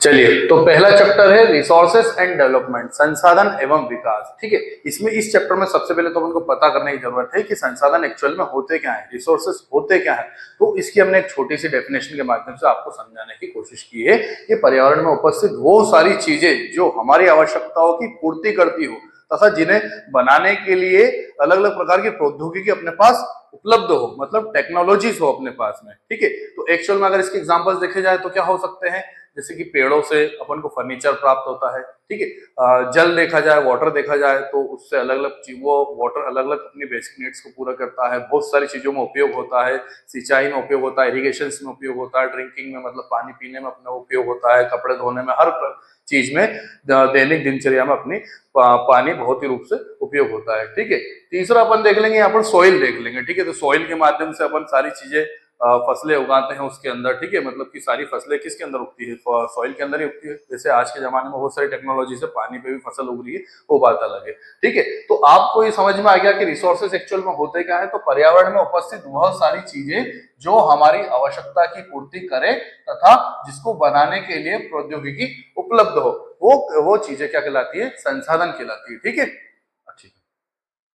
चलिए, तो पहला चैप्टर है रिसोर्सेस एंड डेवलपमेंट, संसाधन एवं विकास। ठीक है, इसमें इस चैप्टर में सबसे पहले तो हमको पता करने की जरूरत है कि संसाधन एक्चुअल में होते क्या है, रिसोर्सेस होते क्या है। तो इसकी हमने एक छोटी सी डेफिनेशन के माध्यम से आपको समझाने की कोशिश की है कि पर्यावरण में उपस्थित वो सारी चीजें जो हमारी आवश्यकताओं की पूर्ति करती हो तथा जिन्हें बनाने के लिए अलग अलग प्रकार की प्रौद्योगिकी अपने पास उपलब्ध हो, मतलब टेक्नोलॉजीज हो अपने पास में। ठीक है, तो एक्चुअल में अगर इसके एग्जांपल्स देखे जाए तो क्या हो सकते हैं, जैसे कि पेड़ों से अपन को फर्नीचर प्राप्त होता है। ठीक है, जल देखा जाए, वाटर देखा जाए तो उससे अलग अलग वो वाटर अलग अलग अपनी बेसिक नीड्स को पूरा करता है, बहुत सारी चीजों में उपयोग होता है, सिंचाई में उपयोग होता है, इरिगेशन में उपयोग होता है, ड्रिंकिंग में मतलब पानी पीने में अपना उपयोग होता है, कपड़े धोने में, हर चीज में दैनिक दिनचर्या में अपनी पानी बहुत ही रूप से उपयोग होता है। ठीक है, तीसरा अपन देख लेंगे, यहाँ पर सॉइल देख लेंगे। ठीक है, तो सॉइल के माध्यम से अपन सारी चीजें फसलें उगाते हैं उसके अंदर। ठीक है, मतलब कि सारी फसलें किसके अंदर उगती है, सॉइल के अंदर ही उगती है। जैसे आज के जमाने में बहुत सारी टेक्नोलॉजी से पानी पे भी फसल उग रही है, वो बात अलग है। ठीक है, तो आपको ये समझ में आ गया कि रिसोर्सेज एक्चुअल में होते क्या है। तो पर्यावरण में उपस्थित बहुत सारी चीजें जो हमारी आवश्यकता की पूर्ति करे तथा जिसको बनाने के लिए प्रौद्योगिकी उपलब्ध हो, वो चीजें क्या कहलाती है, संसाधन कहलाती है। ठीक है, ठीक है।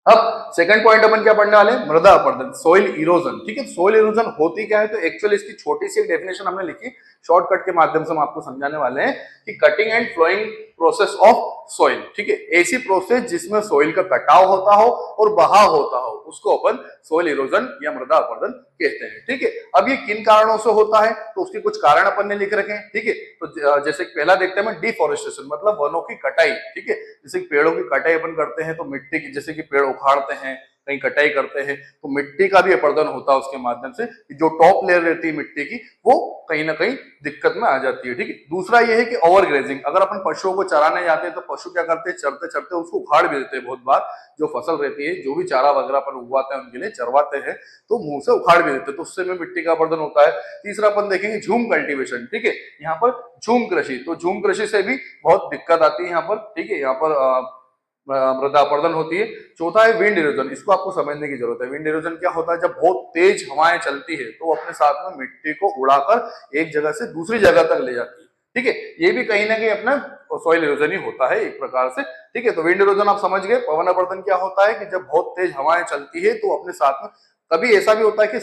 अब सेकंड पॉइंट अपन क्या पढ़ने वाले हैं, मृदा अपरदन, सोइल इरोजन। ठीक है, सोइल इरोजन होती क्या है, तो एक्चुअली इसकी छोटी सी डेफिनेशन हमने लिखी, शॉर्टकट के माध्यम से हम आपको समझाने वाले हैं कि cutting and flowing process of soil. ठीक है, ऐसी प्रोसेस जिसमें सोइल का कटाव होता हो और बहाव होता हो, उसको अपन सोइल इरोजन या मृदा अपरदन कहते हैं। ठीक है, अब ये किन कारणों से होता है, तो उसके कुछ कारण अपन ने लिख रखे हैं। ठीक है, तो जैसे पहला देखते हैं डिफोरेस्टेशन, मतलब वनों की कटाई। ठीक है, जैसे पेड़ों की कटाई अपन करते हैं तो मिट्टी की, जैसे कि पेड़ उखाड़ते हैं, कहीं कटाई करते हैं, तो मिट्टी का भी अपरदन होता है उसके माध्यम से, जो टॉप लेयर रहती है मिट्टी की, वो कहीं ना कहीं दिक्कत में आ जाती है। ठीक है, दूसरा ये है कि ओवर ग्रेजिंग, अगर अपन पशुओं को चराने जाते हैं तो पशु क्या करते हैं, चरते चरते उसको उखाड़ भी देते हैं। बहुत बार जो फसल रहती है, जो भी चारा वगैरह अपन उगवाते हैं उनके लिए चरवाते हैं, तो मुंह से उखाड़ भी देते हैं, तो उससे में मिट्टी का अपरदन होता है। तीसरा अपन देखेंगे झूम कल्टीवेशन। ठीक है, यहाँ पर झूम कृषि, तो झूम कृषि से भी बहुत दिक्कत आती है यहाँ पर। ठीक है, यहाँ पर मृदा अपरदन होती है। चौथा है विंड इरोजन, इसको आपको समझने की जरूरत है। विंड इरोजन क्या होता है, जब बहुत तेज हवाएं चलती है तो अपने साथ में मिट्टी को उड़ाकर एक जगह से दूसरी जगह तक ले जाती है। ठीक है, ये भी कहीं ना कहीं अपना सॉइल इरोजन ही होता है एक प्रकार से। ठीक है, तो विंड इरोजन आप समझ गए। पवन अपरदन क्या होता है कि जब बहुत तेज हवाएं चलती है तो अपने साथ में, कभी ऐसा भी होता है कि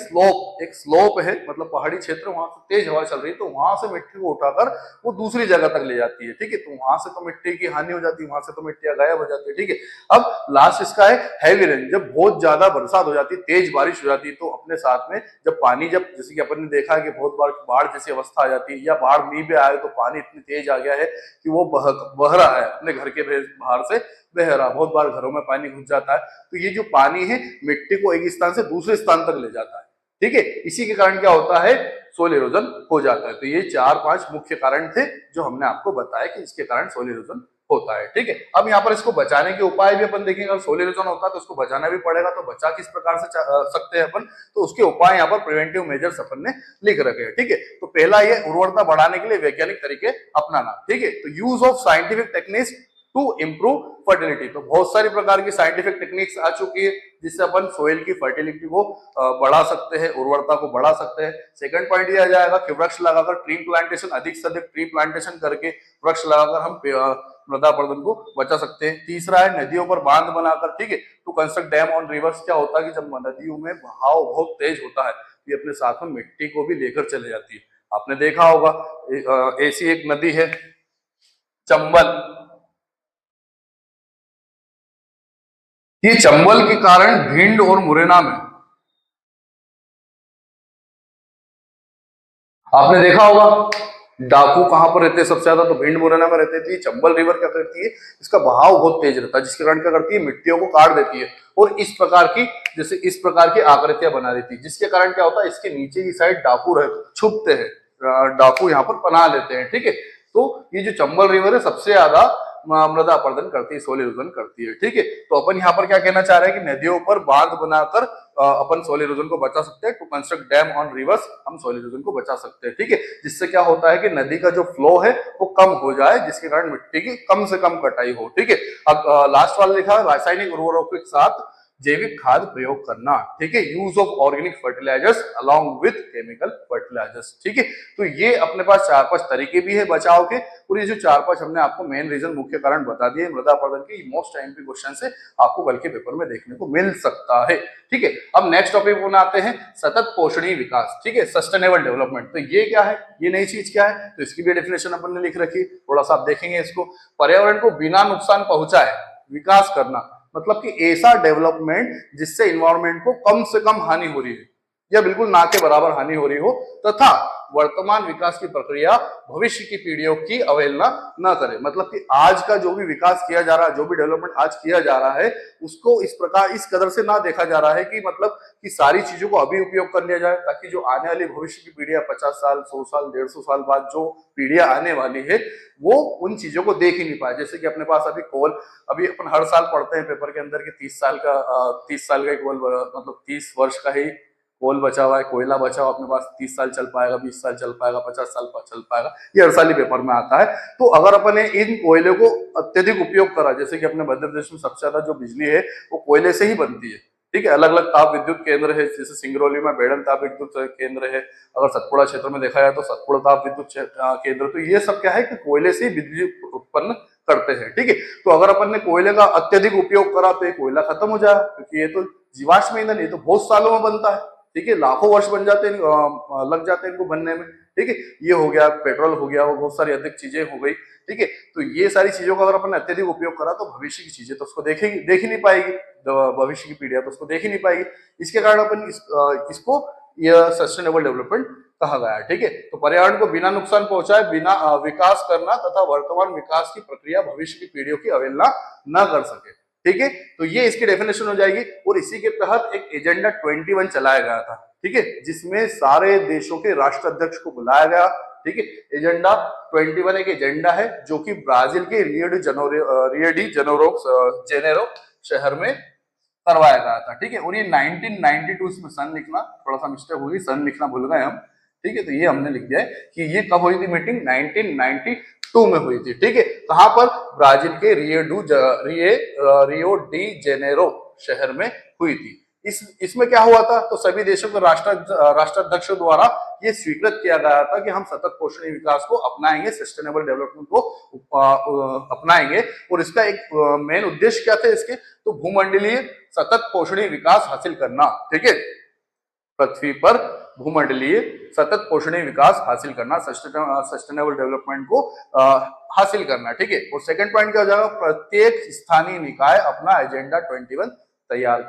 एक स्लोप है, मतलब पहाड़ी क्षेत्र, वहां से तेज हवा चल रही है तो वहां से मिट्टी को उठाकर वो दूसरी जगह तक ले जाती है। ठीक है, तो वहां से तो मिट्टी की हानि हो जाती है, वहां से तो मिट्टियां गायब हो जाती है। ठीक है, अब लास्ट इसका है हैवी रेन, जब बहुत ज्यादा बरसात हो जाती है, तेज बारिश हो जाती है, तो अपने साथ में जब पानी, जब जैसे कि अपन ने देखा है कि बहुत बार बाढ़ जैसी अवस्था आ जाती है, या बाढ़ नहीं भी आए तो पानी इतनी तेज आ गया है कि वो बह रहा है अपने घर के बाहर से बह रहा, बहुत बार घरों में पानी घुस जाता है, तो ये जो पानी है मिट्टी को एक स्थान से दूसरे स्थान तक ले जाता है। ठीक है, इसी के कारण क्या होता है, सोइल इरोजन हो जाता है। तो ये 4-5 मुख्य कारण थे जो हमने आपको बताया कि इसके कारण सोइल इरोजन होता है। ठीक है, अब यहाँ पर इसको बचाने के उपाय भी अपन देखेंगे। अगर सोइल इरोजन होता है तो उसको बचाना भी पड़ेगा, तो बचा किस प्रकार से सकते हैं अपन, तो उसके उपाय यहाँ पर प्रिवेंटिव मेजर्स अपन ने लिख रखे हैं। ठीक है, तो पहला ये उर्वरता बढ़ाने के लिए वैज्ञानिक तरीके अपनाना। ठीक है, तो use of scientific techniques to improve fertility, तो बहुत सारी प्रकार की साइंटिफिक टेक्निक्स आ चुकी है जिससे अपन सोइल की फर्टिलिटी को बढ़ा सकते हैं, उर्वरता को बढ़ा सकते हैं। सेकंड पॉइंट ये आ जाएगा कि वृक्ष लगाकर ट्री प्लांटेशन, अधिक से अधिक ट्री प्लांटेशन करके वृक्ष लगाकर हम मृदा अपरदन को बचा सकते हैं। तीसरा है नदियों पर बांध बनाकर, ठीक है, to construct dam on rivers. क्या होता है कि जब नदियों में बहाव बहुत तेज होता है, ये अपने साथ में मिट्टी को भी लेकर चले जाती है। आपने देखा होगा ऐसी एक नदी है चंबल, ये चंबल के कारण भिंड और मुरैना में आपने देखा होगा डाकू कहां पर रहते हैं सबसे ज्यादा, तो भिंड मुरैना में रहते थे। चंबल रिवर क्या करती है, इसका बहाव बहुत तेज रहता है, जिसके कारण क्या करती है, मिट्टियों को काट देती है और इस प्रकार की, जैसे इस प्रकार की आकृतियां बना देती है, जिसके कारण क्या होता है, इसके नीचे की साइड डाकू छुपते हैं, डाकू यहाँ पर पनाह लेते हैं। ठीक है, तो ये जो चंबल रिवर है सबसे ज्यादा मृदा अपरदन करती है, सोइल इरोजन करती है। ठीक है, तो अपन यहाँ पर क्या कहना चाह रहे हैं कि नदियों पर बांध बनाकर अपन सोइल इरोजन को बचा सकते हैं। To construct dam on rivers, हम सोइल इरोजन को बचा सकते हैं। ठीक है, जिससे क्या होता है कि नदी का जो फ्लो है वो कम हो जाए, जिसके कारण मिट्टी की कम से कम कटाई हो। ठीक है, अब लास्ट वाला लिखा है रासायनिक उर्वरकों के साथ जैविक खाद प्रयोग करना, ठीक है, use of organic fertilisers along with chemical fertilisers, ठीक है। तो ये अपने पास 4-5 तरीके भी है बचाव के, और ये जो 4-5 हमने आपको मेन रीजन मुख्य कारण बता दिए मृदा अपरदन के, मोस्ट टाइम के क्वेश्चन से आपको कल के पेपर में देखने को मिल सकता है, ठीक है। अब नेक्स्ट टॉपिक बनाते हैं सतत पोषणीय विकास, ठीक है, सस्टेनेबल डेवलपमेंट। तो ये क्या है, ये नई चीज क्या है, तो इसकी भी डेफिनेशन अपन ने लिख रखी, थोड़ा सा आप देखेंगे इसको। पर्यावरण को बिना नुकसान पहुंचाए विकास करना, मतलब कि ऐसा डेवलपमेंट जिससे इन्वायरमेंट को कम से कम हानि हो रही है या बिल्कुल ना के बराबर हानि हो रही हो, तथा वर्तमान विकास की प्रक्रिया भविष्य की पीढ़ियों की अवहेलना न करे। मतलब कि आज का जो भी विकास किया जा रहा है, जो भी डेवलपमेंट आज किया जा रहा है, उसको इस प्रकार इस कदर से ना देखा जा रहा है कि मतलब कि सारी चीजों को अभी उपयोग कर लिया जाए, ताकि जो आने वाली भविष्य की पीढ़ियां 50 साल 100 साल 150 साल बाद जो पीढ़ियां आने वाली है वो उन चीजों को देख ही नहीं पाए। जैसे कि अपने पास अभी कोल, अभी अपन हर साल पढ़ते हैं पेपर के अंदर कि 30 साल का कोल, मतलब 30 वर्ष का ही कोल बचा हुआ है, कोयला बचा हुआ अपने पास, 30 साल चल पाएगा, 20 साल चल पाएगा, 50 साल चल पाएगा, ये हर साल ही पेपर में आता है। तो अगर अपन ने इन कोयले को अत्यधिक उपयोग करा, जैसे कि अपने मध्य प्रदेश में सबसे ज्यादा जो बिजली है वो कोयले से ही बनती है, ठीक है। अलग अलग ताप विद्युत केंद्र है, जैसे सिंगरौली में बेड़न ताप विद्युत केंद्र है, अगर सतपुड़ा क्षेत्र में देखा जाए तो सतपुड़ा ताप विद्युत केंद्र। तो ये सब क्या है कि कोयले से ही बिजली उत्पन्न करते हैं, ठीक है। तो अगर अपन ने कोयले का अत्यधिक उपयोग करा तो ये कोयला खत्म हो जाए, क्योंकि ये तो जीवाश्म ईंधन, ये तो बहुत सालों में बनता है, ठीक है, लाखों वर्ष बन जाते हैं, लग जाते हैं इनको बनने में, ठीक है। ये हो गया, पेट्रोल हो गया, वो बहुत सारी अधिक चीजें हो गई, ठीक है। तो ये सारी चीजों का अगर अपन अत्यधिक उपयोग करा तो भविष्य की चीजें तो उसको देख ही नहीं पाएगी, भविष्य की पीढ़ियां तो उसको देख ही नहीं पाएगी। इसके कारण अपन इसको यह सस्टेनेबल डेवलपमेंट कहा गया है, ठीक है। तो पर्यावरण को बिना नुकसान पहुंचाए बिना विकास करना तथा वर्तमान विकास की प्रक्रिया भविष्य की पीढ़ियों की अवहेलना न कर सके, ठीक है। तो ये इसकी डेफिनेशन हो जाएगी। और इसी के तहत एक एजेंडा 21 चलाया गया था, ठीक है, जिसमें सारे देशों के राष्ट्राध्यक्ष को बुलाया गया, ठीक है। एजेंडा 21 एक एजेंडा है जो कि ब्राजील के रियो डी जेनेरो शहर में करवाया गया था, ठीक है। और ये 1992, इसमें सन लिखना थोड़ा सा मिस्टेक हुई, सन लिखना भूल गए हम, ठीक है। तो ये हमने लिख दिया है कि ये कब हुई थी मीटिंग, 1992 में हुई थी, ठीक है। कहां पर, ब्राजील के रियो डी जेनेरो शहर में हुई थी। इसमें क्या हुआ था, तो सभी देशों के राष्ट्राध्यक्षों द्वारा ये स्वीकृत किया गया था कि हम सतत पोषणीय विकास को अपनाएंगे, सस्टेनेबल डेवलपमेंट को अपनाएंगे। और इसका एक मेन उद्देश्य क्या थे इसके, तो भूमंडलीय सतत पोषणीय विकास हासिल करना, ठीक है। पृथ्वी पर भूमंडलीय सतत पोषणीय विकास हासिल करना, सस्टेनेबल डेवलपमेंट को हासिल करना, ठीक है। और सेकंड पॉइंट क्या हो जाएगा, प्रत्येक स्थानीय निकाय अपना एजेंडा 21 तैयार